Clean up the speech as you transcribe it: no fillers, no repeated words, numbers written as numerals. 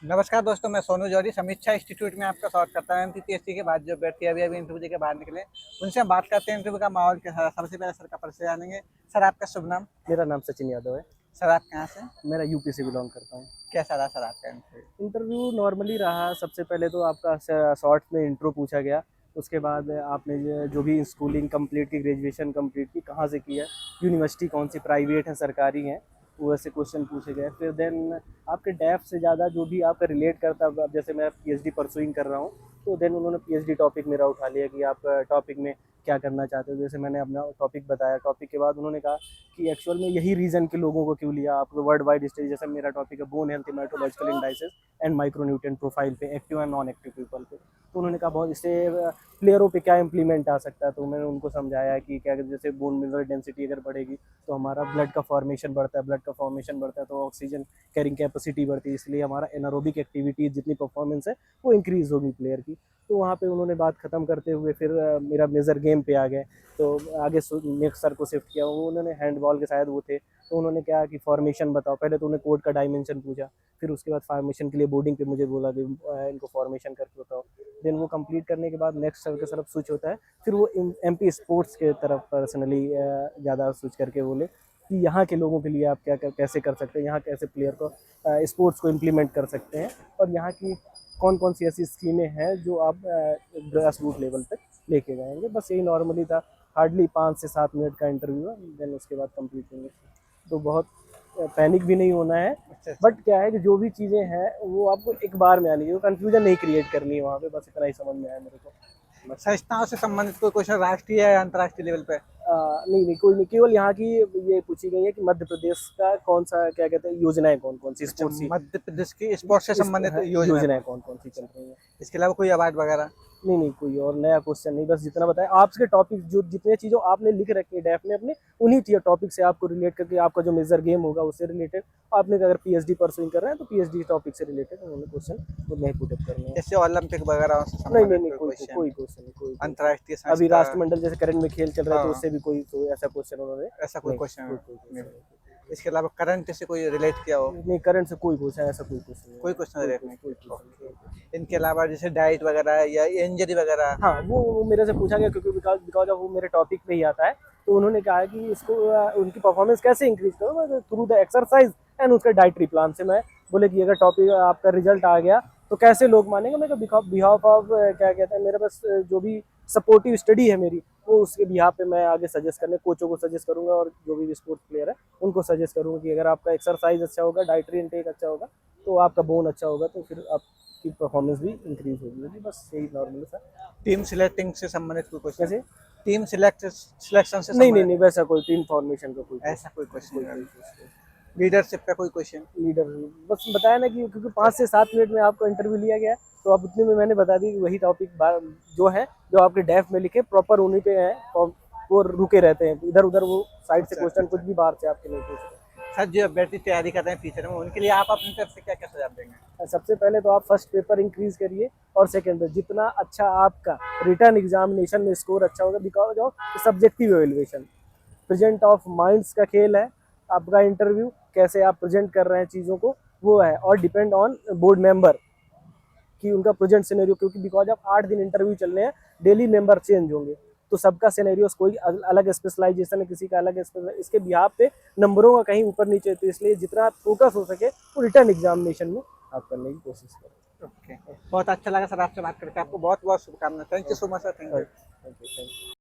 नमस्कार दोस्तों, मैं सोनू जौहरी समीक्षा इंस्टीट्यूट में आपका स्वागत करता हूँ। एमपीपीएससी के बाद जो अभ्यर्थी अभी इंटरव्यू देके बाहर निकले, उनसे हम बात करते हैं इंटरव्यू का माहौल कैसा है। सबसे पहले सर का परिचय जानेंगे। सर, आपका शुभ नाम? मेरा नाम सचिन यादव है। सर, आप कहाँ से? मेरा यूपी से बिलोंग करता हूँ। कैसा रहा सर आपका इंटरव्यू? इंटरव्यू नॉर्मली रहा। सबसे पहले तो आपका शॉर्ट में इंट्रो पूछा गया। उसके बाद आपने जो भी स्कूलिंग कंप्लीट की, ग्रेजुएशन कंप्लीट की, कहाँ से की है, यूनिवर्सिटी कौन सी, प्राइवेट है सरकारी है, वो ऐसे क्वेश्चन पूछे गए। फिर देन आपके डेफ से ज़्यादा जो भी आपका रिलेट करता है, अब जैसे मैं पीएचडी परसुइंग कर रहा हूँ, तो देन उन्होंने पीएचडी टॉपिक मेरा उठा लिया कि आप टॉपिक में क्या करना चाहते हो। जैसे मैंने अपना टॉपिक बताया, टॉपिक के बाद उन्होंने कहा कि एक्चुअल में यही रीज़न के लोगों को क्यों लिया आपको वर्ल्ड वाइड स्टडी। जैसे मेरा टॉपिक है bone health haematological indices and micronutrient profile पे, active and non active people पे। तो उन्होंने कहा बहुत इससे प्लेयरों पे क्या इंप्लीमेंट आ सकता है। तो मैंने उनको समझाया कि क्या जैसे बोन मिनरल डेंसिटी अगर बढ़ेगी तो हमारा ब्लड का फॉर्मेशन बढ़ता है, ब्लड का फॉर्मेशन बढ़ता है तो ऑक्सीजन कैरिंग कैपेसिटी बढ़ती है, इसलिए हमारा एनारोबिक एक्टिविटी जितनी परफॉर्मेंस है वो इंक्रीज़ होगी प्लेयर की। तो वहाँ पे उन्होंने बात ख़त्म करते हुए फिर मेरा मेजर गेम पे आ गए। तो आगे नेक्स्ट सर को शिफ्ट किया, वो उन्होंने हैंडबॉल के शायद वो थे, तो उन्होंने क्या कि फॉर्मेशन बताओ। पहले तो उन्होंने कोड का डायमेंशन पूछा, फिर उसके बाद फॉर्मेशन के लिए बोर्डिंग पे मुझे बोला कि इनको फॉर्मेशन करके बताओ। देन वो कंप्लीट करने के बाद नेक्स्ट सर की तरफ स्विच होता है। फिर वो एमपी स्पोर्ट्स के तरफ पर्सनली ज़्यादा स्विच करके बोले कि यहाँ के लोगों के लिए आप क्या कैसे कर सकते हैं, यहाँ कैसे प्लेयर को स्पोर्ट्स को इम्प्लीमेंट कर सकते हैं, और यहाँ की कौन कौन सी ऐसी स्कीमें हैं जो आप ग्रास रूट लेवल तक लेके जाएंगे। बस यही नॉर्मली था। हार्डली 5 से 7 मिनट का इंटरव्यू है, देन उसके बाद कंप्लीट होंगे। तो बहुत पैनिक भी नहीं होना है। अच्छा। बट क्या है कि जो भी चीज़ें हैं वो आपको एक बार में आनी चाहिए, कंफ्यूजन नहीं क्रिएट करनी है वहाँ पे। बस इतना ही समझ में आया मेरे को। संस्थाओं से संबंधित कोई क्वेश्चन राष्ट्रीय या अंतर्राष्ट्रीय लेवल पे? नहीं नहीं, कोई नहीं, केवल यहाँ की ये पूछी गई है कि मध्य प्रदेश का कौन सा, क्या कहते हैं, योजनाएं कौन कौन सी अच्छा, स्पोर्ट्स की, मध्य प्रदेश की स्पोर्ट्स से संबंधित योजना? योजनाएं कौन कौन सी चल रही हैं। इसके अलावा कोई अवार्ड वगैरह? नहीं नहीं, कोई और नया क्वेश्चन नहीं, बस जितना बताया आपके टॉपिक, जो जितने चीज़ों आपने लिख रखी है डेफ में अपने, उन्हीं टॉपिक से आपको रिलेट करके आपका जो मेजर गेम होगा उससे रिलेटेड, आपने अगर पीएचडी परसुइंग कर रहे हैं तो पीएचडी टॉपिक से रिलेटेड उन्होंने क्वेश्चन उतने ही पुट अप करने हैं। जैसे ओलंपिक वगैरह से नहीं नहीं संबंधित नहीं, कोई कोई क्वेश्चन? कोई क्वेश्चन नहीं, कोई अंतर्राष्ट्रीय अभी संस्था? राष्ट्रमंडल जैसे करंट में खेल चल रहा है तो हाँ। उससे भी कोई ऐसा क्वेश्चन उन्होंने ऐसा कोई नहीं, क्वेश्चन कोई नहीं? क्वेश्चन इसके अलावा करंट से कोई रिलेट किया हो? नहीं, करंट से कोई क्वेश्चन, ऐसा कोई क्वेश्चन नहीं, कोई क्वेश्चन रिलेट नहीं कोई किया। Question okay. इनके अलावा जैसे डाइट वगैरह या इंजरी वगैरह? हाँ, वो मेरे से पूछा गया क्योंकि बिकॉज ऑफ वो मेरे टॉपिक में ही आता है। तो उन्होंने कहा कि इसको उनकी परफॉर्मेंस कैसे इंक्रीज करो थ्रू द एक्सरसाइज एंड उसका डाइटरी प्लान से। मैं बोले कि अगर टॉपिक आपका रिजल्ट आ गया तो कैसे लोग मानेंगे। मैं बिहाफ ऑफ क्या कहते हैं, मेरे पास जो भी सपोर्टिव स्टडी है मेरी, वो उसके बिहाफ पे मैं आगे सजेस्ट करने कोचों को सजेस्ट करूंगा, और जो भी स्पोर्ट्स प्लेयर है उनको सजेस्ट करूंगा कि अगर आपका एक्सरसाइज अच्छा होगा, डाइटरी इनटेक अच्छा होगा, तो आपका बोन अच्छा होगा, तो फिर आपकी परफॉर्मेंस भी इंक्रीज होगी। बस यही नॉर्मल सा। टीम सिलेक्टिंग से संबंधित कोई क्वेश्चन? कैसे? टीम सिलेक्शन से नहीं नहीं संबंधित? नहीं, वैसा कोई टीम फॉर्मेशन का कोई ऐसा कोई क्वेश्चन? कोई लीडरशिप का कोई क्वेश्चन? लीडर, बस बताया ना कि क्योंकि 5 से 7 मिनट में आपको इंटरव्यू लिया गया, तो अब उतने में मैंने बता दी कि वही टॉपिक जो है, जो आपके डेफ में लिखे प्रॉपर उन्हीं पे है, और वो रुके रहते हैं इधर उधर, वो साइड से क्वेश्चन कुछ भी बाहर से आपके नहीं पूछते। सर, जो अभ्यर्थी तैयारी कर रहे हैं फ्यूचर में, उनके लिए आप अपनी तरफ से क्या क्या सुझाव देंगे? सबसे पहले तो आप फर्स्ट पेपर इंक्रीज करिए, और सेकंड पे जितना अच्छा आपका रिटर्न एग्जामिनेशन में स्कोर अच्छा होगा, because of subjective evaluation, present of minds का खेल है आपका इंटरव्यू, कैसे आप प्रेजेंट कर रहे हैं चीज़ों को, वो है, और डिपेंड ऑन बोर्ड मेंबर कि उनका प्रेजेंट सिनेरियो, क्योंकि बिकॉज ऑफ 8 दिन इंटरव्यू चलने हैं, डेली मेंबर चेंज होंगे, तो सबका सिनेरियोस कोई अलग स्पेशलाइजेशन है, किसी का अलग इसके बिहाफ पे नंबरों का कहीं ऊपर नीचे, तो इसलिए जितना फोकस हो सके वो रिटर्न एग्जामिनेशन में आप करने की कोशिश करें। ओके, बहुत अच्छा लगा सर आपसे बात करके। आपको बहुत बहुत शुभकामनाएं। Thank you so much sir. Thank you. Thank you.